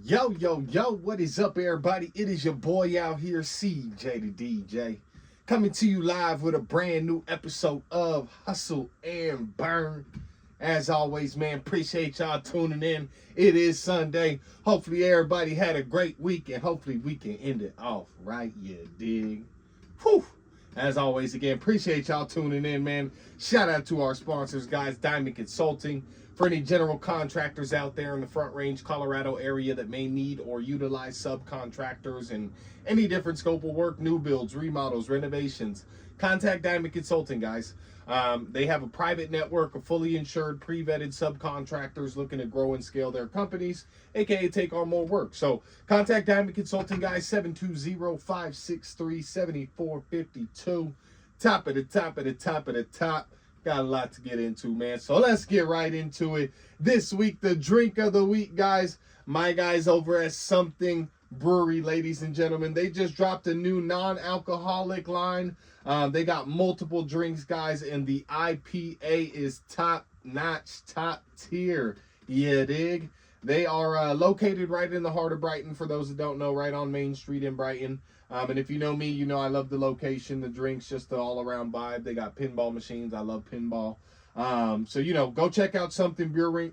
Yo, what is up, everybody? It is your boy out here, CJ the DJ, coming to you live with a brand new episode of Hustle and Burn. As always, man, appreciate y'all tuning in. It is Sunday. Hopefully, everybody had a great week, and hopefully, we can end it off right, you dig? Whew. As always, again, appreciate y'all tuning in, man. Shout out to our sponsors, guys, Diamond Consulting. For any general contractors out there in the Front Range, Colorado area that may need or utilize subcontractors in any different scope of work, new builds, remodels, renovations, contact Diamond Consulting, guys. They have a private network of fully insured, pre-vetted subcontractors looking to grow and scale their companies, aka take on more work. So contact Diamond Consulting, guys, 720-563-7452. Top of the top of the top of the top. Got a lot to get into, man. So let's get right into it. This week, the drink of the week, guys. My guys over at Something Brewery, ladies and gentlemen. They just dropped a new non-alcoholic line. They got multiple drinks, guys, and the IPA is top-notch, top tier. Yeah, dig? They are located right in the heart of Brighton, for those that don't know, right on Main Street in Brighton. And if you know me, you know I love the location, the drinks, just the all-around vibe. They got pinball machines. I love pinball. So, you know, go check out Something Brewery.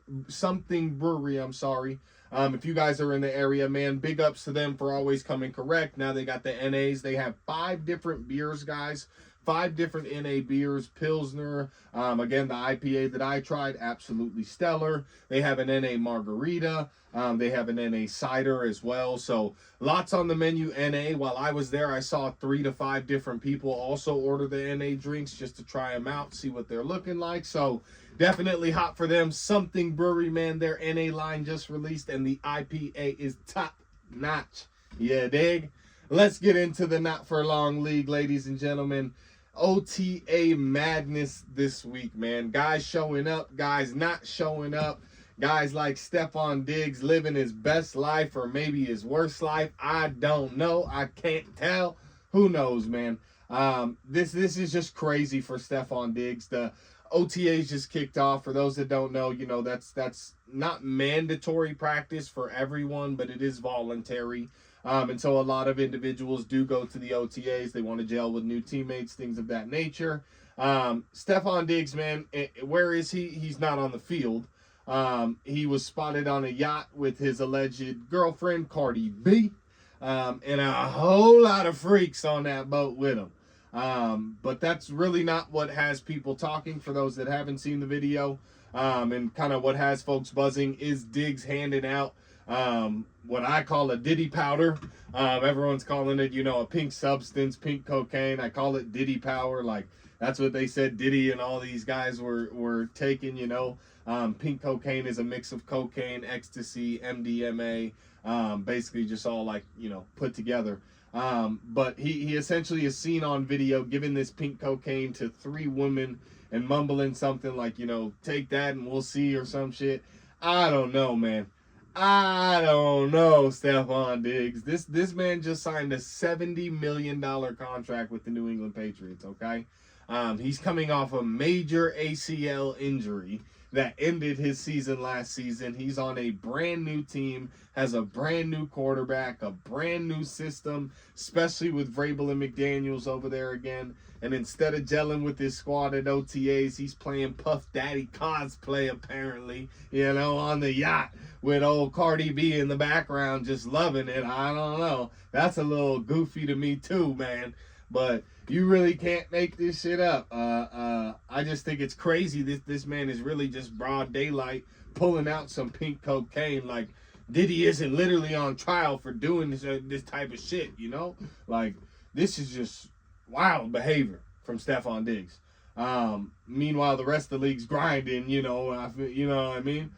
If you guys are in the area, man, big ups to them for always coming correct. Now they got the NAs. They have 5 different beers, guys. 5 different NA beers, Pilsner, again, the IPA that I tried, absolutely stellar. They have an NA margarita. They have an NA cider as well. So lots on the menu, NA. While I was there, I saw 3 to 5 different people also order the NA drinks just to try them out, see what they're looking like. So definitely hot for them. Something Brewery, man, their NA line just released, and the IPA is top notch. Yeah, dig? Let's get into the Not For Long League, ladies and gentlemen. OTA madness this week, man. Guys showing up, guys not showing up. Guys like Stefon Diggs living his best life or maybe his worst life. I don't know. I can't tell. Who knows, man? This is just crazy for Stefon Diggs. The OTAs just kicked off. For those that don't know, you know, that's not mandatory practice for everyone, but it is voluntary. And so a lot of individuals do go to the OTAs. They want to gel with new teammates, things of that nature. Stefon Diggs, man, where is he? He's not on the field. He was spotted on a yacht with his alleged girlfriend, Cardi B, and a whole lot of freaks on that boat with him. But that's really not what has people talking. For those that haven't seen the video, and kind of what has folks buzzing is Diggs handing out what I call a Diddy powder. Everyone's calling it, you know, a pink substance, pink cocaine. I call it Diddy power. Like, that's what they said Diddy and all these guys were taking, you know. Pink cocaine is a mix of cocaine, ecstasy, MDMA, basically just all, like, you know, put together. But he essentially is seen on video giving this pink cocaine to 3 women and mumbling something like, you know, take that and we'll see, or some shit. I don't know, man. I don't know, Stefon Diggs. This man just signed a $70 million contract with the New England Patriots, okay? He's coming off a major ACL injury that ended his season last season. He's on a brand new team, has a brand new quarterback, a brand new system, especially with Vrabel and McDaniels over there again. And instead of gelling with his squad at OTAs, he's playing Puff Daddy cosplay, apparently, you know, on the yacht with old Cardi B in the background, just loving it. I don't know. That's a little goofy to me too, man. But you really can't make this shit up. I just think it's crazy. This man is really just broad daylight pulling out some pink cocaine. Like, Diddy isn't literally on trial for doing this type of shit, you know? Like, this is just wild behavior from Stefon Diggs. Meanwhile, the rest of the league's grinding, you know. You know what I mean?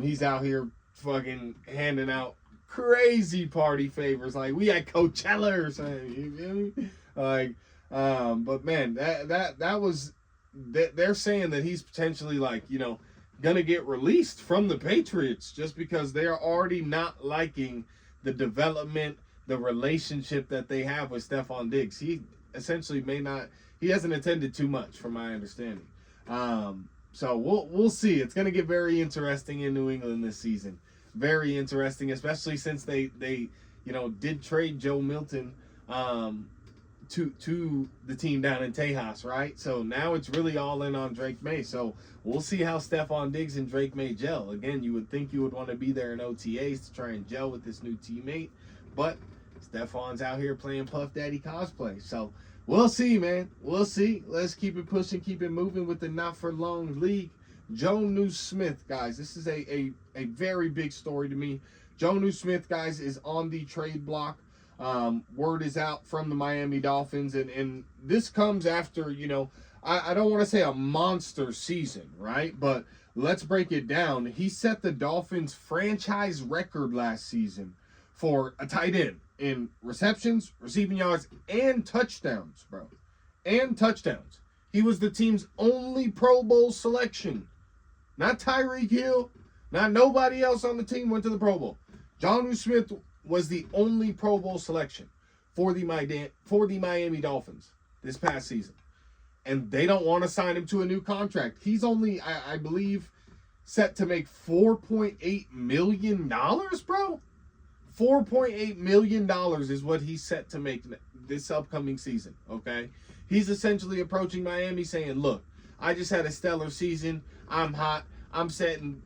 He's out here fucking handing out crazy party favors. Like, we at Coachella or something. You feel me? Like, but man, that was, they're saying that he's potentially, like, you know, gonna get released from the Patriots just because they're already not liking the development, the relationship that they have with Stefon Diggs. He essentially he hasn't attended too much, from my understanding. So we'll see. It's gonna get very interesting in New England this season. very interesting, especially since they did trade Joe Milton to the team down in Tejas, right? So now it's really all in on Drake May. So we'll see how Stefon Diggs and Drake May gel. Again, you would think you would want to be there in OTAs to try and gel with this new teammate, but Stefon's out here playing Puff Daddy cosplay. So we'll see, man. We'll see. Let's keep it pushing, keep it moving with the Not For Long League. Jonnu Smith, guys. This is a very big story to me. Jonnu Smith, guys, is on the trade block. Word is out from the Miami Dolphins, and this comes after, I don't want to say a monster season, right? But let's break it down. He set the Dolphins franchise record last season for a tight end in receptions, receiving yards, and touchdowns, bro. And touchdowns. He was the team's only Pro Bowl selection. Not Tyreek Hill, not nobody else on the team went to the Pro Bowl. Jonnu Smith was the only Pro Bowl selection for the Miami Dolphins this past season. And they don't want to sign him to a new contract. He's only, I believe, set to make $4.8 million, bro. $4.8 million is what he's set to make this upcoming season, okay? He's essentially approaching Miami saying, look, I just had a stellar season. I'm hot. I'm setting,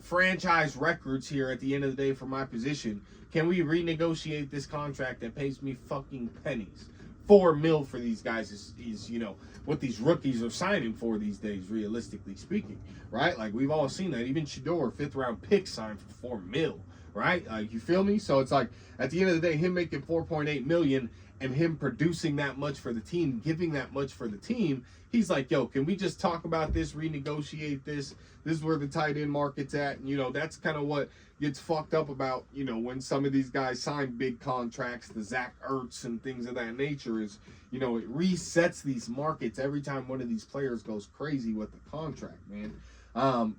franchise records here at the end of the day for my position. Can we renegotiate this contract that pays me fucking pennies? $4 million for these guys is what these rookies are signing for these days, realistically speaking, right? Like, we've all seen that. Even Shador, 5th-round pick, signed for $4 million, right? Like, you feel me? So it's like, at the end of the day, him making $4.8 million and him producing that much for the team, giving that much for the team, he's like, yo, can we just talk about this, renegotiate this? This is where the tight end market's at. And, that's kind of what gets fucked up about, when some of these guys sign big contracts, the Zach Ertz and things of that nature is, it resets these markets every time one of these players goes crazy with the contract, man.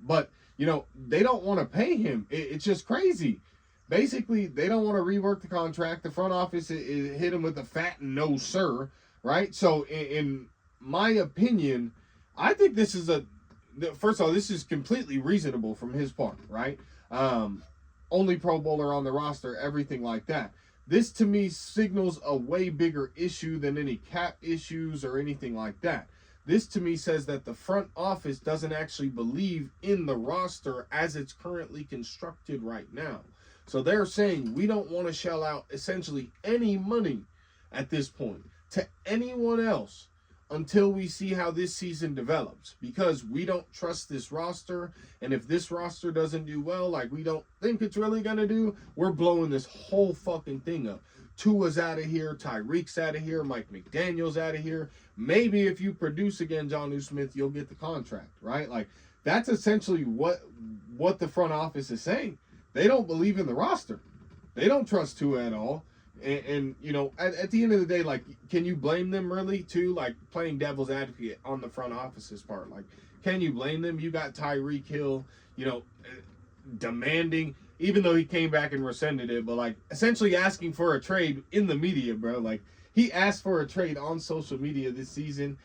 But, they don't want to pay him. It's just crazy. Basically, they don't want to rework the contract. The front office hit him with a fat no, sir, right? So, in my opinion, I think this is first of all, this is completely reasonable from his part, right? Only Pro Bowler on the roster, everything like that. This, to me, signals a way bigger issue than any cap issues or anything like that. This, to me, says that the front office doesn't actually believe in the roster as it's currently constructed right now. So they're saying we don't want to shell out essentially any money at this point to anyone else until we see how this season develops, because we don't trust this roster. And if this roster doesn't do well, like we don't think it's really going to do, we're blowing this whole fucking thing up. Tua's out of here, Tyreek's out of here, Mike McDaniel's out of here. Maybe if you produce again, Jonnu Smith, you'll get the contract, right? Like, that's essentially what the front office is saying. They don't believe in the roster. They don't trust Tua at all. And at the end of the day, like, can you blame them really, too? Like, playing devil's advocate on the front office's part. Like, can you blame them? You got Tyreek Hill, demanding, even though he came back and rescinded it, but, like, essentially asking for a trade in the media, bro. Like, he asked for a trade on social media this season.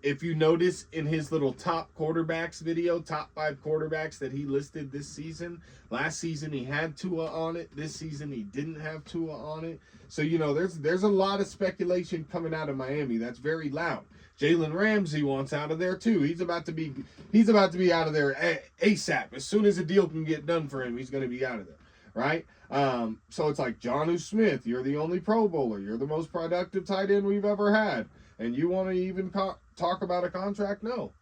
If you notice in his little top quarterbacks video, top 5 quarterbacks that he listed this season, last season he had Tua on it. This season he didn't have Tua on it. So, there's a lot of speculation coming out of Miami. That's very loud. Jalen Ramsey wants out of there too. He's about to be out of there ASAP. As soon as a deal can get done for him, he's going to be out of there, right? So it's like, Jonnu Smith, you're the only Pro Bowler. You're the most productive tight end we've ever had. And you want to even talk about a contract? No.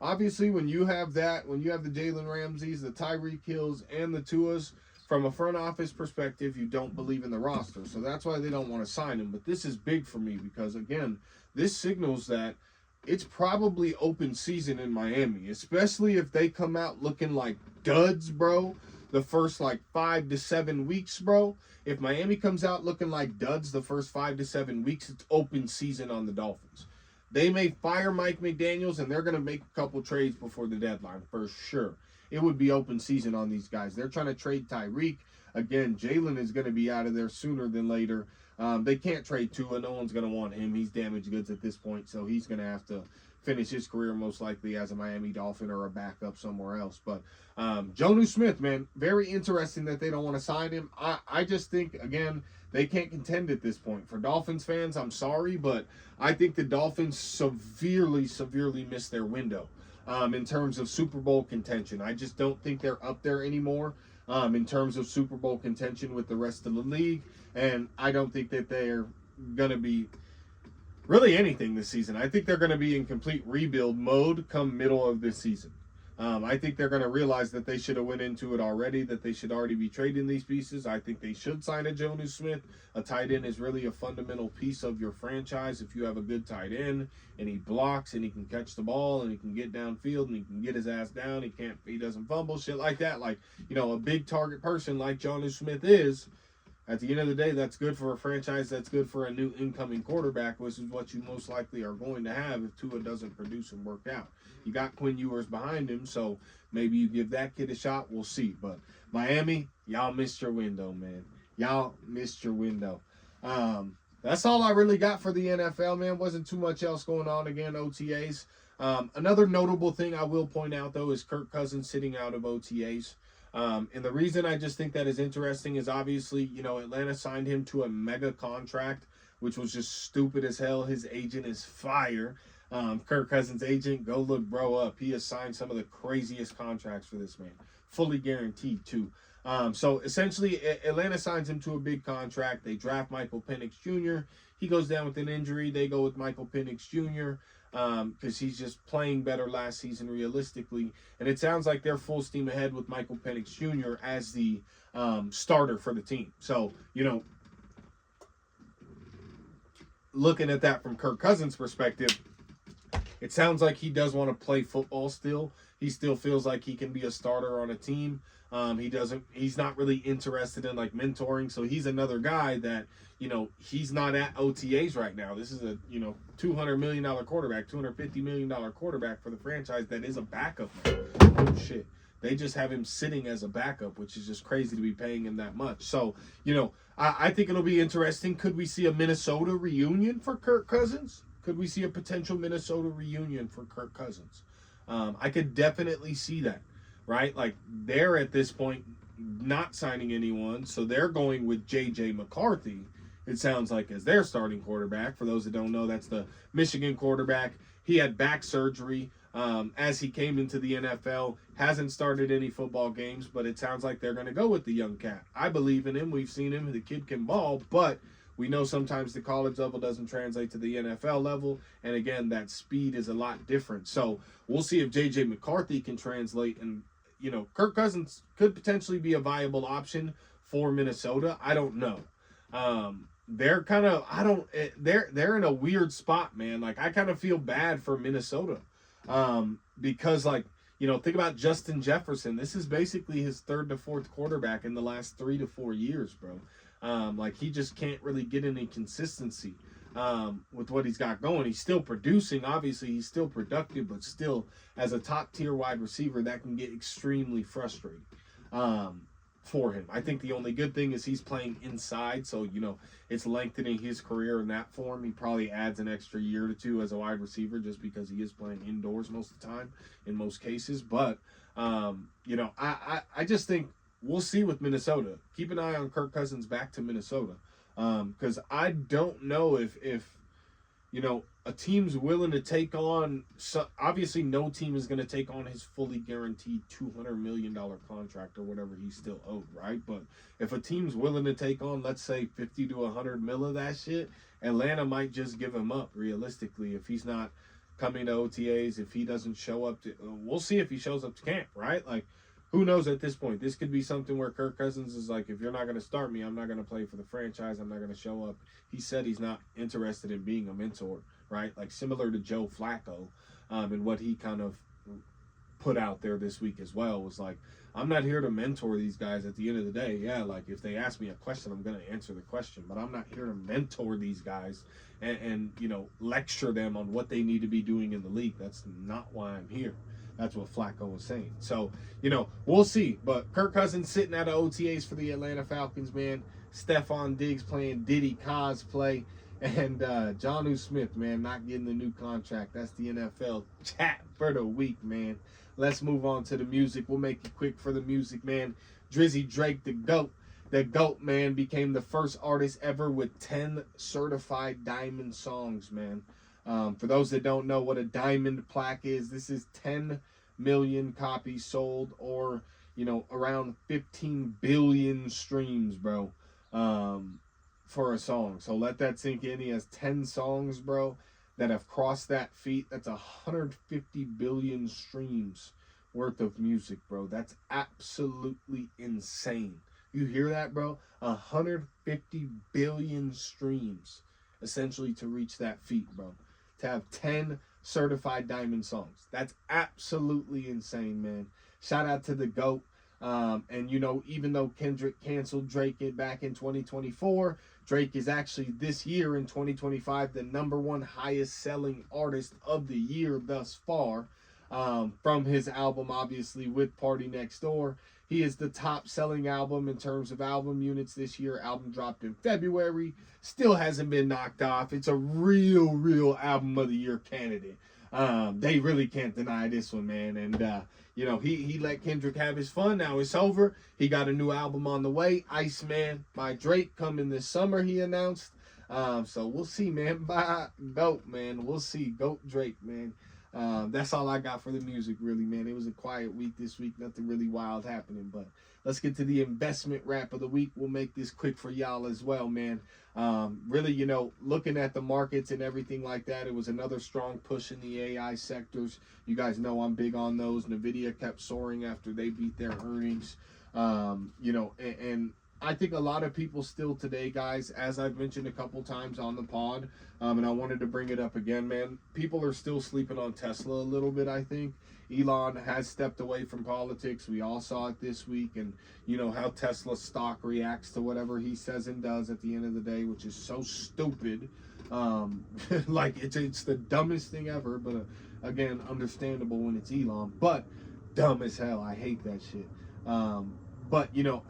Obviously, when you have that, when you have the Jalen Ramseys, the Tyreek Hills, and the Tuas, from a front office perspective, you don't believe in the roster. So that's why they don't want to sign him. But this is big for me because, again, this signals that it's probably open season in Miami, especially if they come out looking like duds, bro, the first, 5 to 7 weeks, bro. If Miami comes out looking like duds the first 5 to 7 weeks, it's open season on the Dolphins. They may fire Mike McDaniels, and they're going to make a couple trades before the deadline, for sure. It would be open season on these guys. They're trying to trade Tyreek. Again, Jalen is going to be out of there sooner than later. They can't trade Tua. No one's going to want him. He's damaged goods at this point, so he's going to have to finish his career most likely as a Miami Dolphin or a backup somewhere else. But Jonnu Smith, man, very interesting that they don't want to sign him. I just think, again, they can't contend at this point. For Dolphins fans, I'm sorry, but I think the Dolphins severely missed their window in terms of Super Bowl contention. I just don't think they're up there anymore in terms of Super Bowl contention with the rest of the league. And I don't think that they're going to be really anything this season. I think they're going to be in complete rebuild mode come middle of this season. I think they're going to realize that they should have went into it already, that they should already be trading these pieces. I think they should sign a Jonnu Smith. A tight end is really a fundamental piece of your franchise. If you have a good tight end and he blocks and he can catch the ball and he can get downfield and he can get his ass down, he doesn't fumble, shit like that. Like, you know, a big target person like Jonnu Smith is, at the end of the day, that's good for a franchise. That's good for a new incoming quarterback, which is what you most likely are going to have if Tua doesn't produce and work out. You got Quinn Ewers behind him, so maybe you give that kid a shot. We'll see. But Miami, y'all missed your window, man. Y'all missed your window. That's all I really got for the NFL, man. Wasn't too much else going on. Again, OTAs. Another notable thing I will point out, though, is Kirk Cousins sitting out of OTAs. And the reason I just think that is interesting is obviously, you know, Atlanta signed him to a mega contract, which was just stupid as hell. His agent is fire. Kirk Cousins' agent, go look bro up. He has signed some of the craziest contracts for this man. Fully guaranteed, too. So essentially, Atlanta signs him to a big contract. They draft Michael Penix Jr. He goes down with an injury. They go with Michael Penix Jr. Because he's just playing better last season realistically. And it sounds like they're full steam ahead with Michael Penix Jr. as the starter for the team. So, you know, looking at that from Kirk Cousins' perspective, it sounds like he does want to play football still. He still feels like he can be a starter on a team. He's not really interested in like mentoring. So he's another guy that, you know, he's not at OTAs right now. This is a, you know, $200 million quarterback, $250 million quarterback for the franchise that is a backup now. Oh shit. They just have him sitting as a backup, which is just crazy to be paying him that much. So, you know, I think it'll be interesting. Could we see a Minnesota reunion for Kirk Cousins? Could we see a potential Minnesota reunion for Kirk Cousins? I could definitely see that, right? Like, they're at this point not signing anyone, so they're going with J.J. McCarthy, it sounds like, as their starting quarterback. For those that don't know, that's the Michigan quarterback. He had back surgery as he came into the NFL. Hasn't started any football games, but it sounds like they're going to go with the young cat. I believe in him. We've seen him. The kid can ball, but we know sometimes the college level doesn't translate to the NFL level. And again, that speed is a lot different. So we'll see if J.J. McCarthy can translate. And, you know, Kirk Cousins could potentially be a viable option for Minnesota. I don't know. They're kind of, they're in a weird spot, man. Like, I kind of feel bad for Minnesota because, like, you know, think about Justin Jefferson. This is basically his third to fourth quarterback in the last 3 to 4 years, bro. Like, he just can't really get any consistency with what he's got going. He's still producing. Obviously, he's still productive, but still, as a top-tier wide receiver, that can get extremely frustrating for him. I think the only good thing is he's playing inside, so, you know, it's lengthening his career in that form. He probably adds an extra year or two as a wide receiver just because he is playing indoors most of the time in most cases. But, you know, I just think we'll see with Minnesota. Keep an eye on Kirk Cousins back to Minnesota. Because I don't know if, you know, a team's willing to take on, obviously no team is going to take on his fully guaranteed $200 million contract or whatever he's still owed, right? But if a team's willing to take on, let's say, 50 to 100 mil of that shit, Atlanta might just give him up, realistically, if he's not coming to OTAs, if he doesn't show up to, we'll see if he shows up to camp, right? Like, who knows at this point? This could be something where Kirk Cousins is like, if you're not going to start me, I'm not going to play for the franchise. I'm not going to show up. He said he's not interested in being a mentor, right? Like, similar to Joe Flacco and what he kind of put out there this week as well was like, I'm not here to mentor these guys at the end of the day. Yeah, like, if they ask me a question, I'm going to answer the question. But I'm not here to mentor these guys and, you know, lecture them on what they need to be doing in the league. That's not why I'm here. That's what Flacco was saying. So, you know, we'll see. But Kirk Cousins sitting out of OTAs for the Atlanta Falcons, man. Stefon Diggs playing Diddy cosplay. And Jonnu Smith, man, not getting the new contract. That's the NFL chat for the week, man. Let's move on to the music. We'll make it quick for the music, man. Drizzy Drake, the GOAT. The GOAT, man, became the first artist ever with 10 certified diamond songs, man. For those that don't know what a diamond plaque is, this is 10 million copies sold, or, you know, around 15 billion streams, bro, for a song. So let that sink in. He has 10 songs, bro, that have crossed that feat. That's 150 billion streams worth of music, bro. That's absolutely insane. You hear that, bro? 150 billion streams, essentially, to reach that feat, bro. To have 10 certified diamond songs. That's absolutely insane, man. Shout out to the GOAT. And, you know, even though Kendrick canceled Drake back in 2024, Drake is actually this year in 2025 the #1 highest selling artist of the year thus far. From his album, obviously, with Party Next Door. He is the top selling album in terms of album units this year. Album dropped in February. Still hasn't been knocked off. It's a real album of the year candidate. They really can't deny this one, man. And, you know, he let Kendrick have his fun. Now it's over. He got a new album on the way. Iceman by Drake coming this summer, he announced. So we'll see, man. By GOAT, man. We'll see. GOAT Drake, man. That's all I got for the music, really, man. It was a quiet week this week. Nothing really wild happening. But let's get to the investment wrap of the week. We'll make this quick for y'all as well, man. Really, you know, looking at the markets and everything like that, it was another strong push in the AI sectors. You guys know I'm big on those. NVIDIA kept soaring after they beat their earnings. You know, and I think a lot of people still today, guys, as I've mentioned a couple times on the pod, and I wanted to bring it up again, man, people are still sleeping on Tesla a little bit, I think. Elon has stepped away from politics. We all saw it this week, and you know how Tesla stock reacts to whatever he says and does at the end of the day, which is so stupid. Like, it's the dumbest thing ever, but again, understandable when it's Elon, but dumb as hell. I hate that shit. But, you know,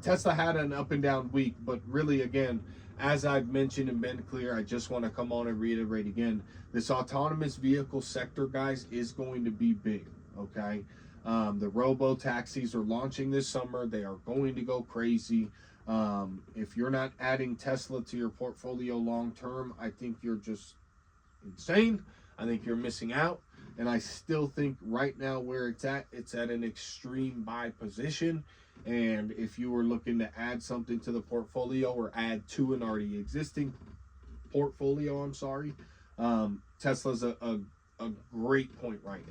Tesla had an up and down week, but really, again, as I've mentioned and been clear, I just want to come on and reiterate again, this autonomous vehicle sector, guys, is going to be big, okay? The robo-taxis are launching this summer. They are going to go crazy. If you're not adding Tesla to your portfolio long-term, I think you're just insane. I think you're missing out. And I still think right now where it's at an extreme buy position. And if you were looking to add something to the portfolio or add to an already existing portfolio, Tesla's a great point right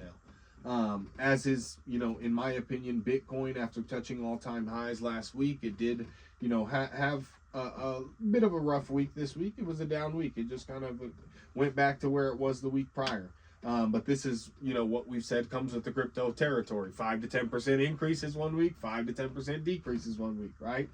now. As is, you know, in my opinion, Bitcoin, after touching all-time highs last week, it did, you know, have a bit of a rough week this week. It was a down week. It just kind of went back to where it was the week prior. But this is, you know, what we've said comes with the crypto territory. 5 to 10% increases one week, 5 to 10% decreases one week, right?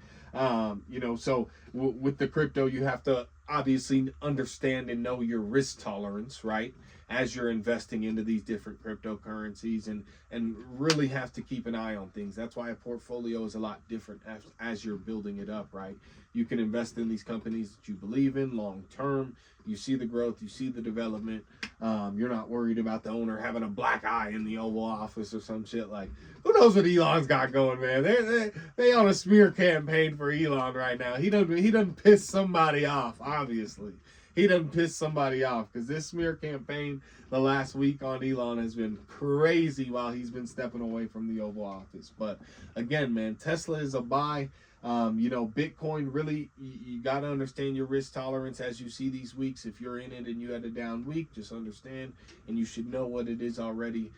You know, so with the crypto, you have to obviously understand and know your risk tolerance, right? As you're investing into these different cryptocurrencies, and really have to keep an eye on things. That's why a portfolio is a lot different as you're building it up, right? You can invest in these companies that you believe in long term. You see the growth, you see the development. You're not worried about the owner having a black eye in the Oval Office or some shit. Like, who knows what Elon's got going, man? They on a smear campaign for Elon right now. He done piss somebody off, obviously. He done pissed somebody off, because this smear campaign the last week on Elon has been crazy while he's been stepping away from the Oval Office. But again, man, Tesla is a buy. You know, Bitcoin, really, you got to understand your risk tolerance as you see these weeks. If you're in it and you had a down week, just understand, and you should know what it is already.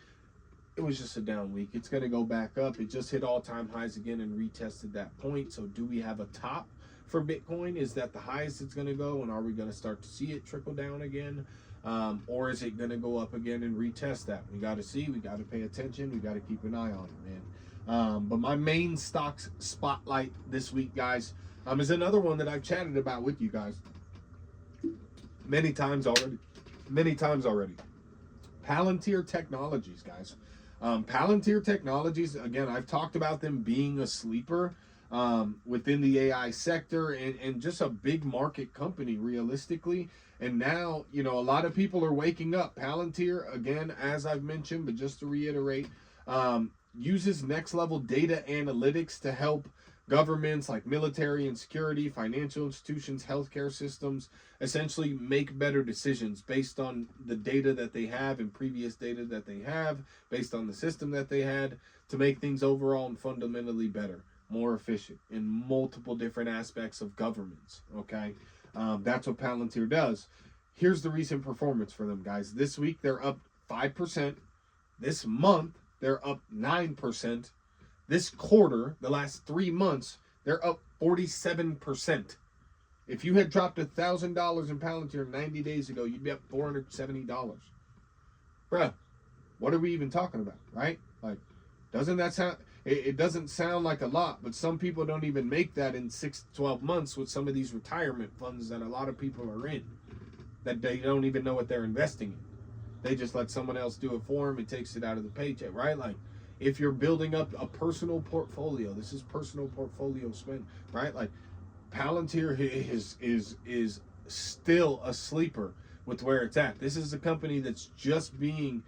It was just a down week. It's going to go back up. It just hit all-time highs again and retested that point. So do we have a top for Bitcoin? Is that the highest it's going to go, and are we going to start to see it trickle down again? Or is it going to go up again and retest that? We got to see. We got to pay attention. We got to keep an eye on it, man. But my main stocks spotlight this week, guys, is another one that I've chatted about with you guys many times already. Palantir Technologies, guys. Palantir Technologies, again, I've talked about them being a sleeper. within the AI sector, and just a big market company realistically. And now, you know, a lot of people are waking up. Palantir, again, as I've mentioned, but just to reiterate, uses next level data analytics to help governments like military and security, financial institutions, healthcare systems essentially make better decisions based on the data that they have and previous data that they have, based on the system that they had, to make things overall and fundamentally better, more efficient in multiple different aspects of governments. Okay, that's what Palantir does. Here's the recent performance for them, guys. This week they're up 5%. This month they're up 9%. This quarter, the last 3 months, they're up 47%. If you had dropped $1,000 in Palantir 90 days ago, you'd be up $470. Bruh, what are we even talking about, right? Like, doesn't that sound... It doesn't sound like a lot, but some people don't even make that in 6 to 12 months with some of these retirement funds that a lot of people are in, that they don't even know what they're investing in. They just let someone else do it for them. It takes it out of the paycheck, right? Like, if you're building up a personal portfolio, this is personal portfolio spend, right? Like, Palantir is still a sleeper with where it's at. This is a company that's just being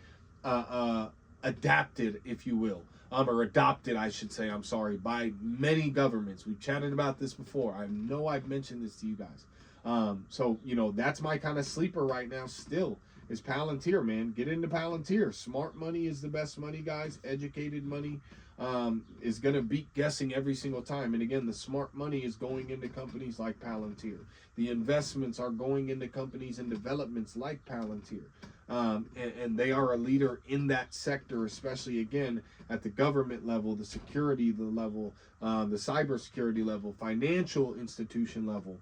adapted, if you will, or adopted, I should say, I'm sorry, by many governments. We've chatted about this before. I know I've mentioned this to you guys. So, you know, that's my kind of sleeper right now still, is Palantir, man. Get into Palantir. Smart money is the best money, guys. Educated money is going to beat guessing every single time. And again, the smart money is going into companies like Palantir. The investments are going into companies and developments like Palantir. And they are a leader in that sector, especially, again, at the government level, the security level, the cybersecurity level, financial institution level.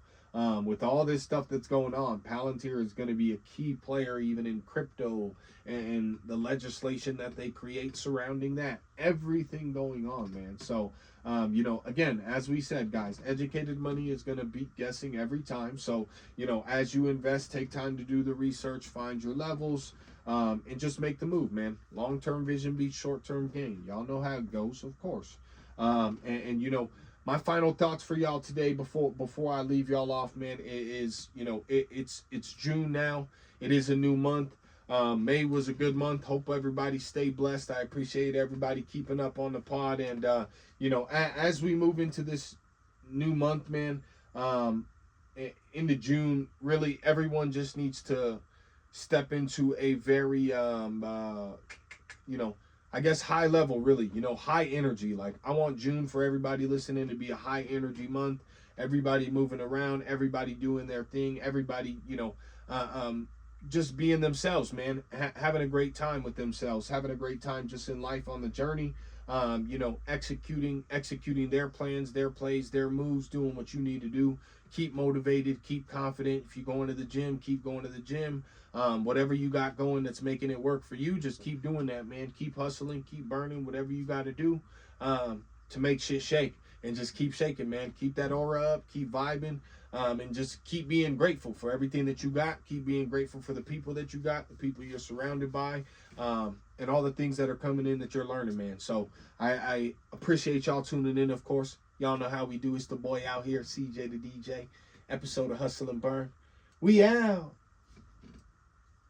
With all this stuff that's going on, Palantir is going to be a key player even in crypto and the legislation that they create surrounding that. Everything going on, man. So, you know, again, as we said, guys, educated money is going to beat guessing every time. So, you know, as you invest, take time to do the research, find your levels, and just make the move, man. Long-term vision beats short-term gain. Y'all know how it goes, of course. And you know, my final thoughts for y'all today before I leave y'all off, man, is, you know, it's June now. It is a new month. May was a good month. Hope everybody stay blessed. I appreciate everybody keeping up on the pod. And, you know, as we move into this new month, man, into June, really everyone just needs to step into a very, you know, I guess high level, really, you know, high energy. Like, I want June for everybody listening to be a high energy month. Everybody moving around, everybody doing their thing, everybody, you know, just being themselves, man, having a great time with themselves, having a great time just in life on the journey, you know, executing their plans, their plays, their moves, doing what you need to do. Keep motivated, keep confident. If you're going to the gym, keep going to the gym. Whatever you got going that's making it work for you, just keep doing that, man. Keep hustling, keep burning, whatever you got to do to make shit shake. And just keep shaking, man. Keep that aura up, keep vibing, and just keep being grateful for everything that you got. Keep being grateful for the people that you got, the people you're surrounded by, and all the things that are coming in that you're learning, man. So I appreciate y'all tuning in, of course. Y'all know how we do. It's the boy out here, CJ the DJ. Episode of Hustle and Burn. We out.